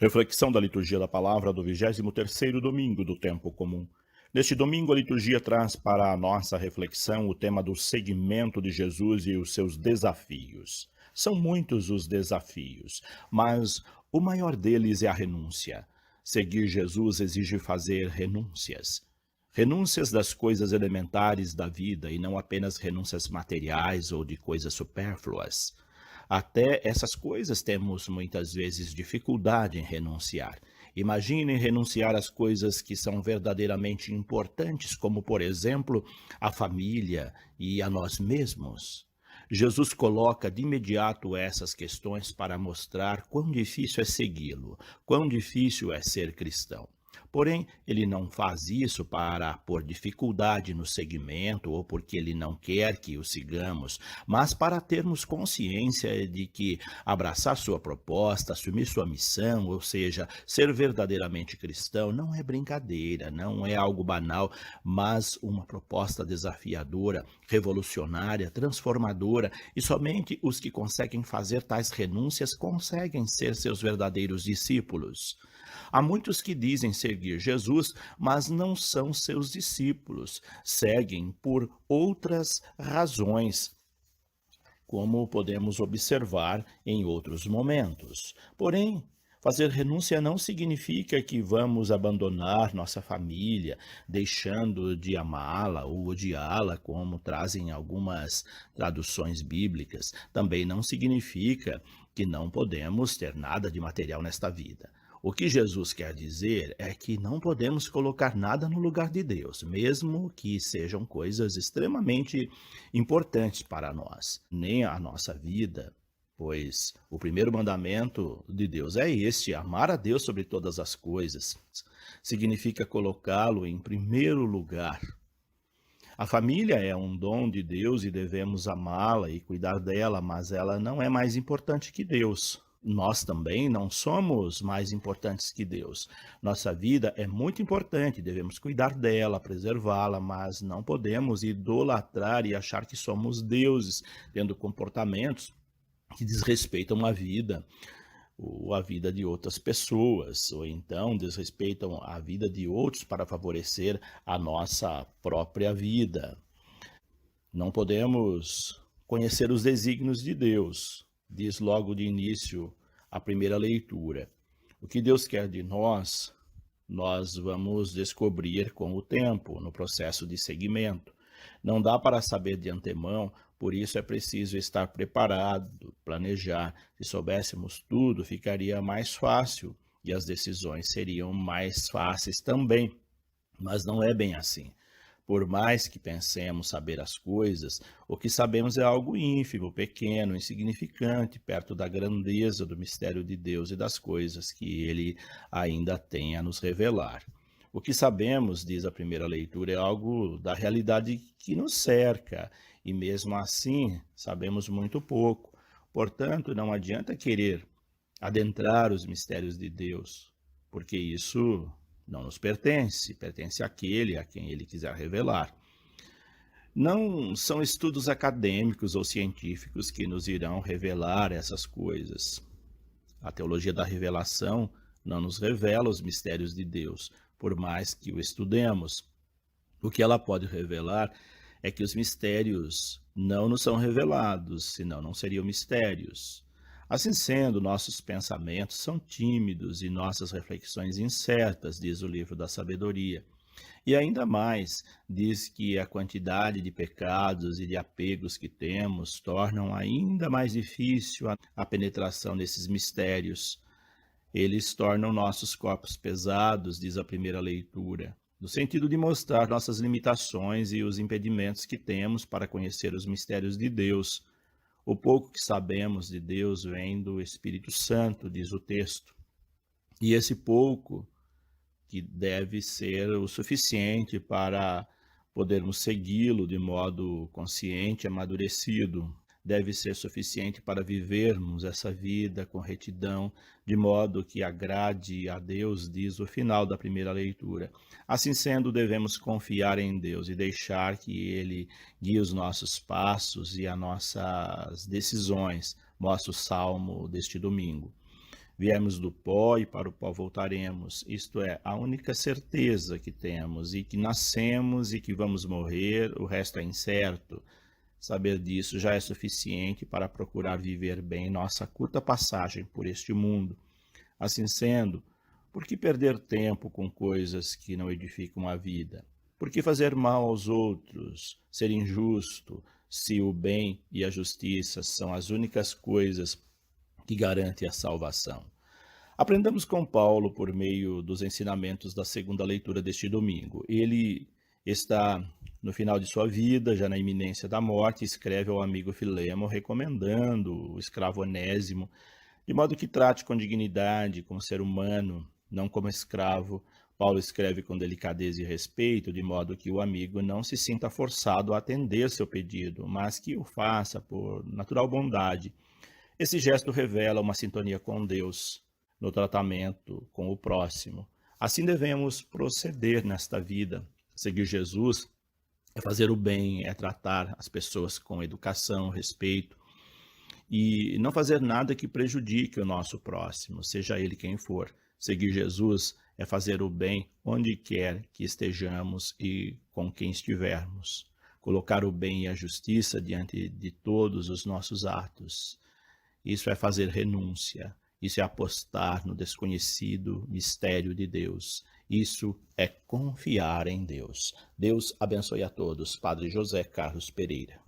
Reflexão da liturgia da palavra do 23º domingo do tempo comum. Neste domingo, a liturgia traz para a nossa reflexão o tema do seguimento de Jesus e os seus desafios. São muitos os desafios, mas o maior deles é a renúncia. Seguir Jesus exige fazer renúncias. Renúncias das coisas elementares da vida e não apenas renúncias materiais ou de coisas supérfluas. Até essas coisas temos muitas vezes dificuldade em renunciar. Imagine renunciar às coisas que são verdadeiramente importantes, como, por exemplo, a família e a nós mesmos. Jesus coloca de imediato essas questões para mostrar quão difícil é segui-lo, quão difícil é ser cristão. Porém, ele não faz isso para pôr dificuldade no seguimento ou porque ele não quer que o sigamos, mas para termos consciência de que abraçar sua proposta, assumir sua missão, ou seja, ser verdadeiramente cristão, não é brincadeira, não é algo banal, mas uma proposta desafiadora, revolucionária, transformadora, e somente os que conseguem fazer tais renúncias conseguem ser seus verdadeiros discípulos. Há muitos que dizem seguir Jesus, mas não são seus discípulos, seguem por outras razões, como podemos observar em outros momentos. Porém, fazer renúncia não significa que vamos abandonar nossa família, deixando de amá-la ou odiá-la, como trazem algumas traduções bíblicas. Também não significa que não podemos ter nada de material nesta vida. O que Jesus quer dizer é que não podemos colocar nada no lugar de Deus, mesmo que sejam coisas extremamente importantes para nós, nem a nossa vida, pois o primeiro mandamento de Deus é este: amar a Deus sobre todas as coisas. Significa colocá-lo em primeiro lugar. A família é um dom de Deus e devemos amá-la e cuidar dela, mas ela não é mais importante que Deus. Nós também não somos mais importantes que Deus. Nossa vida é muito importante, devemos cuidar dela, preservá-la, mas não podemos idolatrar e achar que somos deuses, tendo comportamentos que desrespeitam a vida, ou a vida de outras pessoas, ou então desrespeitam a vida de outros para favorecer a nossa própria vida. Não podemos conhecer os desígnios de Deus, diz logo de início a primeira leitura. O que Deus quer de nós vamos descobrir com o tempo, no processo de seguimento. Não dá para saber de antemão, por isso é preciso estar preparado, planejar. Se soubéssemos tudo, ficaria mais fácil e as decisões seriam mais fáceis também. Mas não é bem assim. Por mais que pensemos saber as coisas, o que sabemos é algo ínfimo, pequeno, insignificante, perto da grandeza do mistério de Deus e das coisas que Ele ainda tem a nos revelar. O que sabemos, diz a primeira leitura, é algo da realidade que nos cerca, e mesmo assim sabemos muito pouco. Portanto, não adianta querer adentrar os mistérios de Deus, porque isso não nos pertence, pertence àquele a quem ele quiser revelar. Não são estudos acadêmicos ou científicos que nos irão revelar essas coisas. A teologia da revelação não nos revela os mistérios de Deus, por mais que o estudemos. O que ela pode revelar é que os mistérios não nos são revelados, senão não seriam mistérios. Assim sendo, nossos pensamentos são tímidos e nossas reflexões incertas, diz o livro da sabedoria. E ainda mais, diz que a quantidade de pecados e de apegos que temos tornam ainda mais difícil a penetração desses mistérios. Eles tornam nossos corpos pesados, diz a primeira leitura, no sentido de mostrar nossas limitações e os impedimentos que temos para conhecer os mistérios de Deus. O pouco que sabemos de Deus vem do Espírito Santo, diz o texto. E esse pouco, que deve ser o suficiente para podermos segui-lo de modo consciente e amadurecido, deve ser suficiente para vivermos essa vida com retidão, de modo que agrade a Deus, diz o final da primeira leitura. Assim sendo, devemos confiar em Deus e deixar que Ele guie os nossos passos e as nossas decisões, mostra o salmo deste domingo. Viemos do pó e para o pó voltaremos. Isto é a única certeza que temos, e que nascemos e que vamos morrer, o resto é incerto. Saber disso já é suficiente para procurar viver bem nossa curta passagem por este mundo. Assim sendo, por que perder tempo com coisas que não edificam a vida? Por que fazer mal aos outros, ser injusto, se o bem e a justiça são as únicas coisas que garantem a salvação? Aprendamos com Paulo por meio dos ensinamentos da segunda leitura deste domingo. Ele está no final de sua vida, já na iminência da morte, escreve ao amigo Filemo recomendando o escravo Onésimo, de modo que trate com dignidade, como ser humano, não como escravo. Paulo escreve com delicadeza e respeito, de modo que o amigo não se sinta forçado a atender seu pedido, mas que o faça por natural bondade. Esse gesto revela uma sintonia com Deus no tratamento com o próximo. Assim devemos proceder nesta vida. Seguir Jesus é fazer o bem, é tratar as pessoas com educação, respeito e não fazer nada que prejudique o nosso próximo, seja ele quem for. Seguir Jesus é fazer o bem onde quer que estejamos e com quem estivermos. Colocar o bem e a justiça diante de todos os nossos atos. Isso é fazer renúncia. Isso é apostar no desconhecido mistério de Deus. Isso é confiar em Deus. Deus abençoe a todos. Padre José Carlos Pereira.